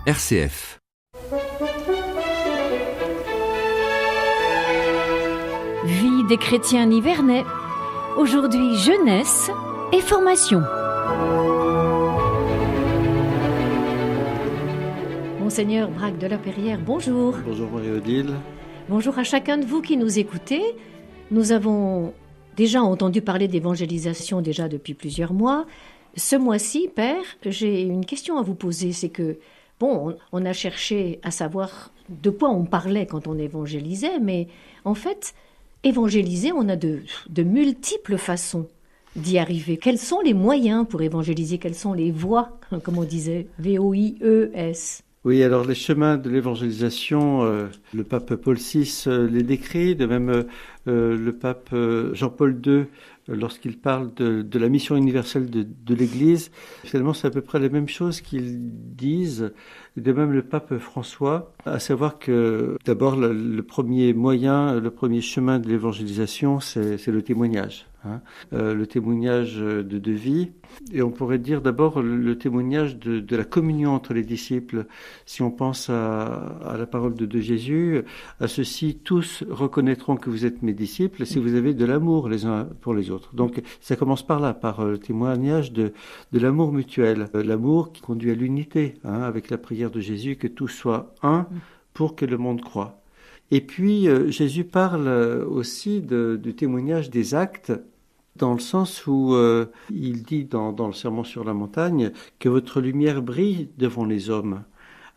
RCF. Vie des chrétiens nivernais. Aujourd'hui, jeunesse et formation. Monseigneur Braque de la Perrière, bonjour. Bonjour Marie-Odile. Bonjour à chacun de vous qui nous écoutez. Nous avons déjà entendu parler d'évangélisation déjà depuis plusieurs mois. Ce mois-ci, Père, j'ai une question à vous poser. C'est que, on a cherché à savoir de quoi on parlait quand on évangélisait, mais en fait, évangéliser, on a de multiples façons d'y arriver. Quels sont les moyens pour évangéliser? Quelles sont les voies, comme on disait, V-O-I-E-S? Oui, alors les chemins de l'évangélisation, le pape Paul VI les décrit, de même le pape Jean-Paul II, lorsqu'il parle de la mission universelle de l'Église, finalement c'est à peu près les mêmes choses qu'ils disent, de même le pape François, à savoir que d'abord le premier moyen, le premier chemin de l'évangélisation, c'est le témoignage. Le témoignage de vie, et on pourrait dire d'abord le témoignage de la communion entre les disciples. Si on pense à la parole de Jésus, à ceux-ci tous reconnaîtront que vous êtes mes disciples si vous avez de l'amour les uns pour les autres. Donc ça commence par là, par le témoignage de l'amour mutuel, l'amour qui conduit à l'unité, avec la prière de Jésus, que tous soient un pour que le monde croie. Et puis Jésus parle aussi du témoignage des actes, dans le sens où il dit dans le Sermon sur la montagne que votre lumière brille devant les hommes.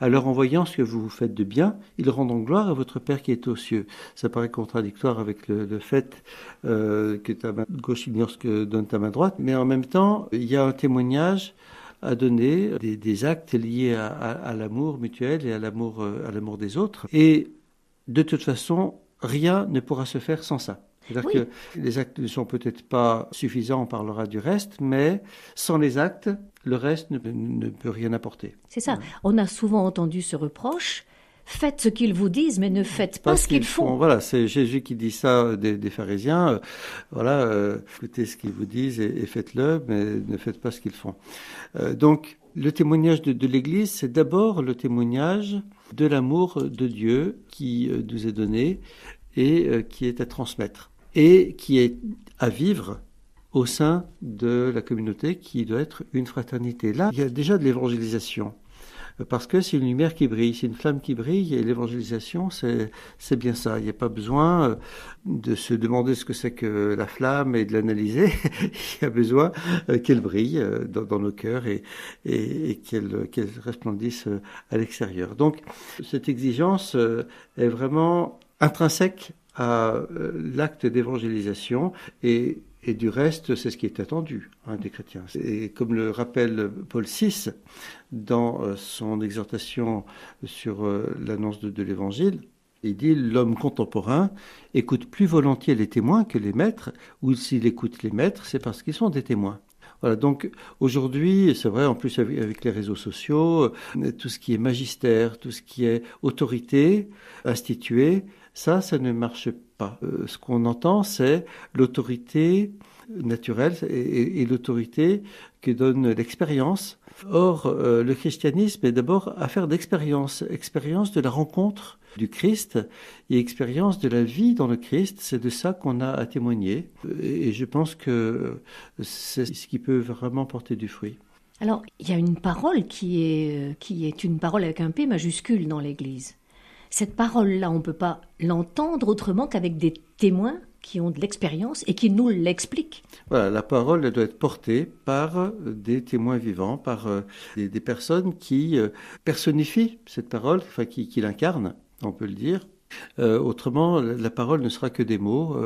Alors en voyant ce que vous faites de bien, ils rendront gloire à votre Père qui est aux cieux. Ça paraît contradictoire avec le fait que ta main gauche ignore ce que donne ta main droite, mais en même temps, il y a un témoignage à donner, des actes liés à l'amour mutuel et à l'amour des autres. Et de toute façon, rien ne pourra se faire sans ça. C'est-à-dire que les actes ne sont peut-être pas suffisants, on parlera du reste, mais sans les actes, le reste ne peut rien apporter. C'est ça. On a souvent entendu ce reproche, faites ce qu'ils vous disent, mais ne faites pas ce qu'ils font. Voilà, c'est Jésus qui dit ça des pharisiens. Écoutez ce qu'ils vous disent et faites-le, mais ne faites pas ce qu'ils font. Donc, le témoignage de l'Église, c'est d'abord le témoignage de l'amour de Dieu qui nous est donné et qui est à transmettre et qui est à vivre au sein de la communauté qui doit être une fraternité. Là, il y a déjà de l'évangélisation, parce que c'est une lumière qui brille, c'est une flamme qui brille, et l'évangélisation, c'est bien ça. Il n'y a pas besoin de se demander ce que c'est que la flamme et de l'analyser. Il y a besoin qu'elle brille dans nos cœurs et qu'elle resplendisse à l'extérieur. Donc, cette exigence est vraiment intrinsèque à l'acte d'évangélisation et du reste, c'est ce qui est attendu des chrétiens. Et comme le rappelle Paul VI dans son exhortation sur l'annonce de l'Évangile, il dit « L'homme contemporain écoute plus volontiers les témoins que les maîtres, ou s'il écoute les maîtres, c'est parce qu'ils sont des témoins. » Voilà, donc aujourd'hui, c'est vrai, en plus avec les réseaux sociaux, tout ce qui est magistère, tout ce qui est autorité instituée, ça ne marche pas. Ce qu'on entend, c'est l'autorité naturelle et l'autorité que donne l'expérience. Or, le christianisme est d'abord affaire d'expérience de la rencontre du Christ et expérience de la vie dans le Christ. C'est de ça qu'on a à témoigner. Et je pense que c'est ce qui peut vraiment porter du fruit. Alors, il y a une parole qui est une parole avec un P majuscule dans l'Église. Cette parole-là, on ne peut pas l'entendre autrement qu'avec des témoins qui ont de l'expérience et qui nous l'expliquent. Voilà, la parole elle doit être portée par des témoins vivants, par des personnes qui personnifient cette parole, enfin qui l'incarnent, on peut le dire. Autrement, la parole ne sera que des mots.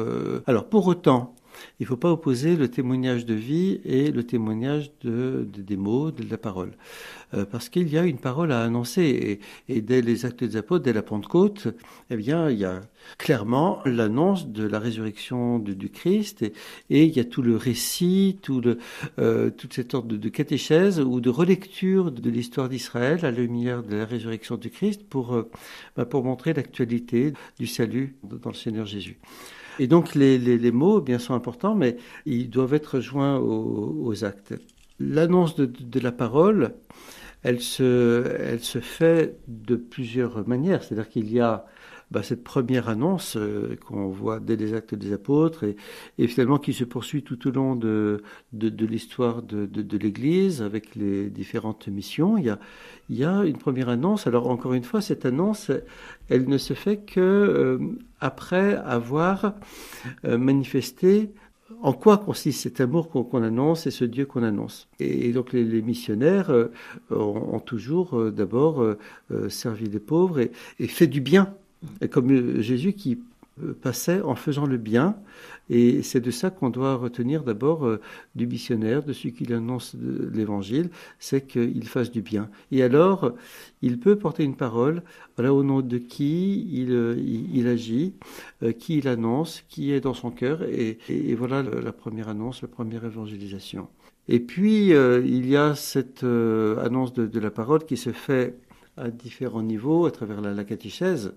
Alors, pour autant, il ne faut pas opposer le témoignage de vie et le témoignage des mots, de la parole. Parce qu'il y a une parole à annoncer. Et dès les Actes des Apôtres, dès la Pentecôte, eh bien, il y a clairement l'annonce de la résurrection du Christ. Et il y a tout le récit, toute cette sorte de catéchèse ou de relecture de l'histoire d'Israël à la lumière de la résurrection du Christ pour montrer l'actualité du salut dans le Seigneur Jésus. Et donc les mots, bien, sont importants, mais ils doivent être joints aux actes. L'annonce de la parole, elle se fait de plusieurs manières. C'est-à-dire qu'il y a cette première annonce qu'on voit dès les Actes des Apôtres et finalement qui se poursuit tout au long de l'histoire de l'Église avec les différentes missions. Il y a une première annonce. Alors encore une fois, cette annonce, elle ne se fait que après avoir manifesté en quoi consiste cet amour qu'on annonce et ce Dieu qu'on annonce. Et donc les missionnaires ont toujours d'abord servi les pauvres et fait du bien. Et comme Jésus qui passait en faisant le bien. Et c'est de ça qu'on doit retenir d'abord du missionnaire, de celui qui annonce l'évangile, c'est qu'il fasse du bien. Et alors, il peut porter une parole, voilà, au nom de qui il agit, qui il annonce, qui est dans son cœur. Et voilà la première annonce, la première évangélisation. Et puis, il y a cette annonce de la parole qui se fait à différents niveaux, à travers la catéchèse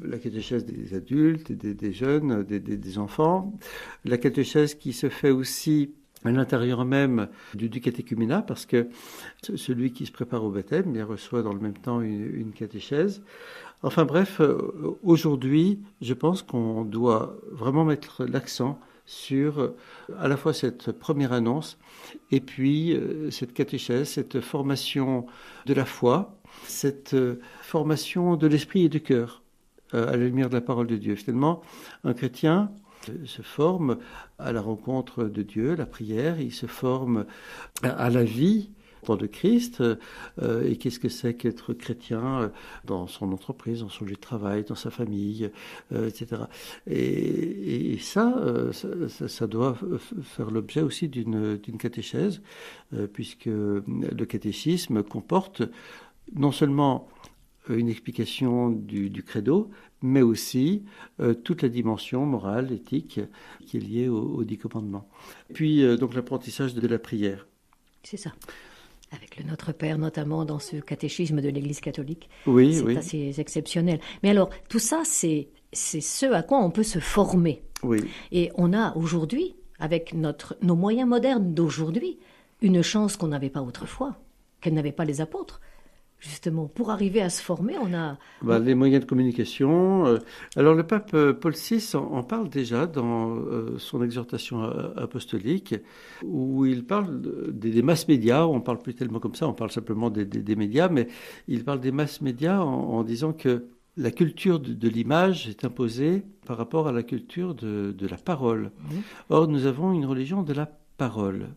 des adultes, des jeunes, des enfants, la catéchèse qui se fait aussi à l'intérieur même du catéchuménat, parce que celui qui se prépare au baptême, il reçoit dans le même temps une catéchèse. Enfin bref, aujourd'hui, je pense qu'on doit vraiment mettre l'accent sur à la fois cette première annonce et puis cette catéchèse, cette formation de la foi, cette formation de l'esprit et du cœur à la lumière de la parole de Dieu. Finalement, un chrétien se forme à la rencontre de Dieu, la prière, il se forme à la vie de Christ, et qu'est-ce que c'est qu'être chrétien dans son entreprise, dans son lieu de travail, dans sa famille, etc. Et ça doit faire l'objet aussi d'une catéchèse, puisque le catéchisme comporte non seulement une explication du credo, mais aussi toute la dimension morale, éthique, qui est liée aux 10 commandements. Puis donc l'apprentissage de la prière. C'est ça. Avec le Notre Père, notamment dans ce catéchisme de l'Église catholique. Oui, c'est assez exceptionnel. Mais alors, tout ça, c'est ce à quoi on peut se former. Oui. Et on a aujourd'hui, avec nos moyens modernes d'aujourd'hui, une chance qu'on n'avait pas autrefois, qu'elles n'avaient pas les apôtres. Justement, pour arriver à se former, on a... Les moyens de communication. Alors le pape Paul VI en parle déjà dans son exhortation apostolique, où il parle des masses médias. On ne parle plus tellement comme ça, on parle simplement des médias, mais il parle des masses médias en disant que la culture de l'image est imposée par rapport à la culture de la parole. Or, nous avons une religion de la parole.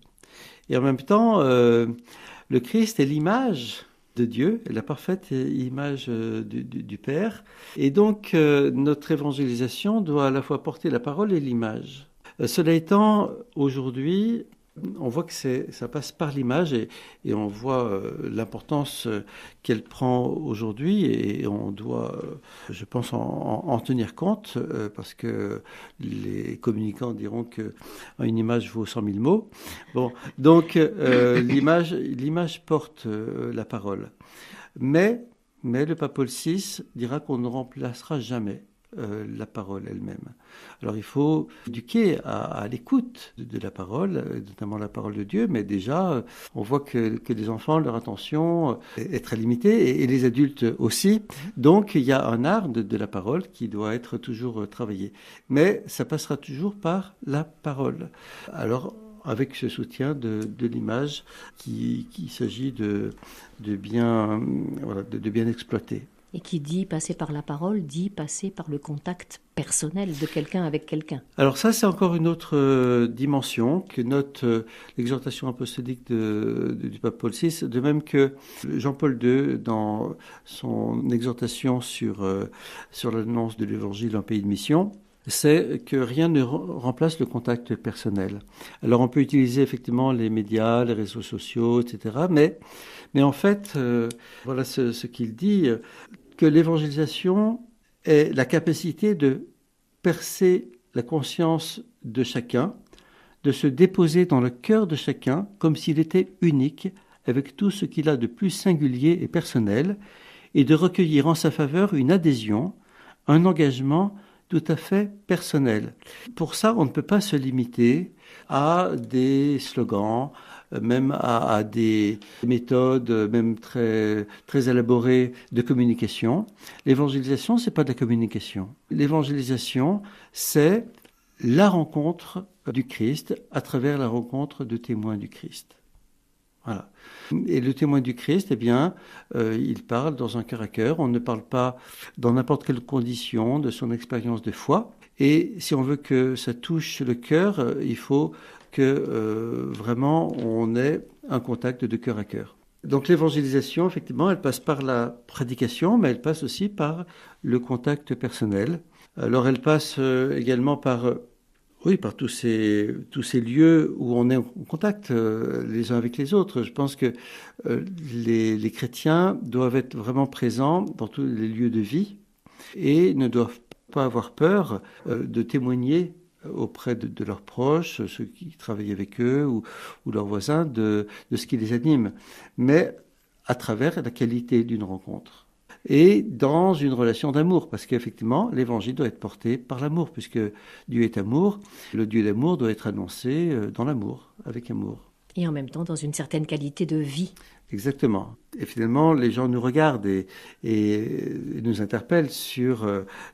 Et en même temps, le Christ est l'image de Dieu, la parfaite image du Père. Et donc, notre évangélisation doit à la fois porter la parole et l'image. Cela étant, aujourd'hui, on voit que ça passe par l'image et on voit l'importance qu'elle prend aujourd'hui et on doit, je pense, en tenir compte parce que les communicants diront qu'une image vaut 100 000 mots. Bon, donc l'image porte la parole. Mais le pape Paul VI dira qu'on ne remplacera jamais la parole elle-même. Alors il faut éduquer à l'écoute de la parole, notamment la parole de Dieu, mais déjà on voit que les enfants, leur attention est très limitée et les adultes aussi. Donc il y a un art de la parole qui doit être toujours travaillé. Mais ça passera toujours par la parole. Alors avec ce soutien de l'image qu'il s'agit de bien exploiter. Et qui dit passer par la parole, dit passer par le contact personnel de quelqu'un avec quelqu'un. Alors ça, c'est encore une autre dimension que note l'exhortation apostolique du pape Paul VI, de même que Jean-Paul II, dans son exhortation sur l'annonce de l'évangile en pays de mission, c'est que rien ne remplace le contact personnel. Alors on peut utiliser effectivement les médias, les réseaux sociaux, etc. Mais en fait, voilà ce qu'il dit, que l'évangélisation est la capacité de percer la conscience de chacun, de se déposer dans le cœur de chacun comme s'il était unique, avec tout ce qu'il a de plus singulier et personnel, et de recueillir en sa faveur une adhésion, un engagement tout à fait personnel. Pour ça, on ne peut pas se limiter à des slogans, même à des méthodes même très, très élaborées de communication. L'évangélisation, c'est pas de la communication. L'évangélisation, c'est la rencontre du Christ à travers la rencontre de témoins du Christ. Voilà. Et le témoin du Christ, eh bien, il parle dans un cœur à cœur. On ne parle pas dans n'importe quelle condition de son expérience de foi. Et si on veut que ça touche le cœur, il faut que vraiment on ait un contact de cœur à cœur. Donc l'évangélisation, effectivement, elle passe par la prédication, mais elle passe aussi par le contact personnel. Alors elle passe également par tous ces lieux où on est en contact les uns avec les autres. Je pense que les chrétiens doivent être vraiment présents dans tous les lieux de vie et ne doivent pas avoir peur de témoigner auprès de leurs proches, ceux qui travaillent avec eux ou leurs voisins, de ce qui les anime, mais à travers la qualité d'une rencontre. Et dans une relation d'amour, parce qu'effectivement, l'évangile doit être porté par l'amour, puisque Dieu est amour. Le Dieu d'amour doit être annoncé dans l'amour, avec amour. Et en même temps, dans une certaine qualité de vie. Exactement. Et finalement, les gens nous regardent et nous interpellent sur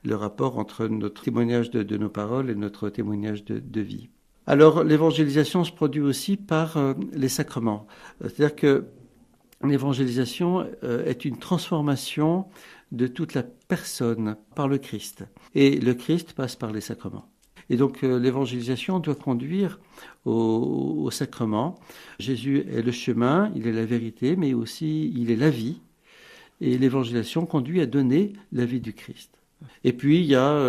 le rapport entre notre témoignage de nos paroles et notre témoignage de vie. Alors, l'évangélisation se produit aussi par les sacrements. C'est-à-dire que l'évangélisation est une transformation de toute la personne par le Christ. Et le Christ passe par les sacrements. Et donc l'évangélisation doit conduire au sacrement. Jésus est le chemin, il est la vérité, mais aussi il est la vie. Et l'évangélisation conduit à donner la vie du Christ. Et puis il y a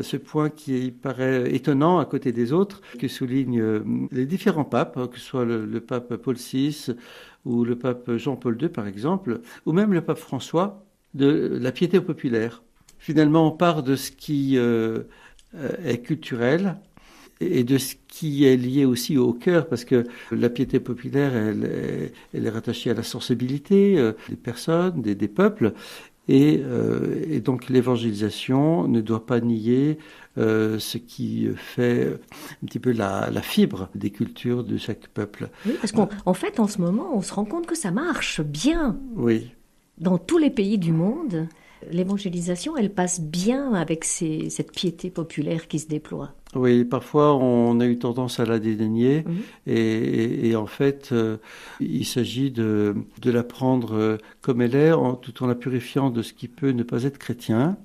ce point qui paraît étonnant à côté des autres, que soulignent les différents papes, que ce soit le pape Paul VI ou le pape Jean-Paul II par exemple, ou même le pape François, de la piété populaire. Finalement, on part de ce qui est culturel et de ce qui est lié aussi au cœur, parce que la piété populaire, elle est rattachée à la sensibilité des personnes, des peuples. Et donc l'évangélisation ne doit pas nier ce qui fait un petit peu la fibre des cultures de chaque peuple. Oui, parce qu'en fait, en ce moment, on se rend compte que ça marche bien. Oui. Dans tous les pays du monde, l'évangélisation, elle passe bien avec cette piété populaire qui se déploie. Oui, parfois on a eu tendance à la dédaigner et en fait il s'agit de la prendre comme elle est tout en la purifiant de ce qui peut ne pas être chrétien.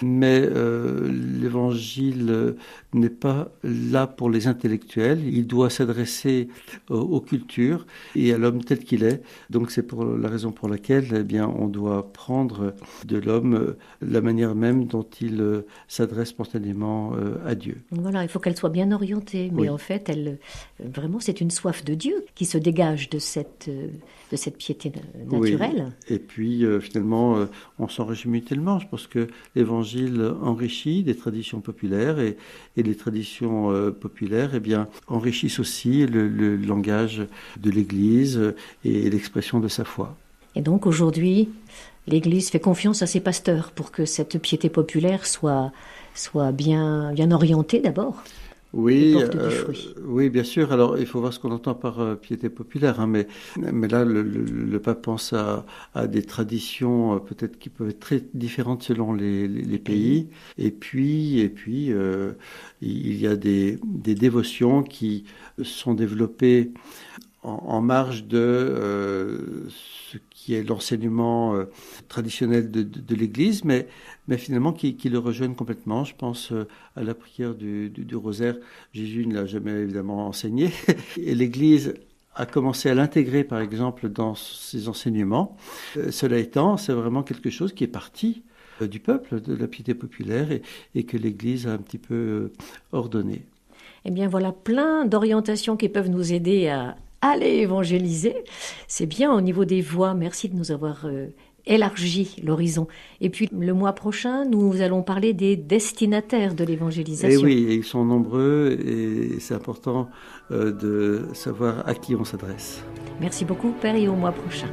Mais l'évangile n'est pas là pour les intellectuels, il doit s'adresser aux cultures et à l'homme tel qu'il est. Donc c'est pour la raison pour laquelle eh bien, on doit prendre de l'homme la manière même dont il s'adresse spontanément à Dieu. Voilà, il faut qu'elle soit bien orientée, mais en fait, vraiment, c'est une soif de Dieu qui se dégage de cette piété naturelle. Oui. Et puis, finalement, on s'en réjouit tellement. Je pense que l'Évangile enrichit des traditions populaires et les traditions populaires, eh bien, enrichissent aussi le langage de l'Église et l'expression de sa foi. Et donc, aujourd'hui, l'Église fait confiance à ses pasteurs pour que cette piété populaire soit bien orientée d'abord. Oui, oui, bien sûr. Alors, il faut voir ce qu'on entend par piété populaire, hein, mais là, le pape pense à des traditions peut-être qui peuvent être très différentes selon les pays. Et puis, il y a des dévotions qui sont développées en marge de ce qui est l'enseignement traditionnel de l'Église, mais finalement qui le rejoignent complètement. Je pense à la prière du rosaire. Jésus ne l'a jamais évidemment enseigné. Et l'Église a commencé à l'intégrer, par exemple, dans ses enseignements. Cela étant, c'est vraiment quelque chose qui est parti du peuple, de la piété populaire, et que l'Église a un petit peu ordonné. Eh bien, voilà plein d'orientations qui peuvent nous aider à aller évangéliser. C'est bien au niveau des voies. Merci de nous avoir élargi l'horizon. Et puis le mois prochain, nous allons parler des destinataires de l'évangélisation. Et oui, ils sont nombreux et c'est important de savoir à qui on s'adresse. Merci beaucoup, Père, et au mois prochain.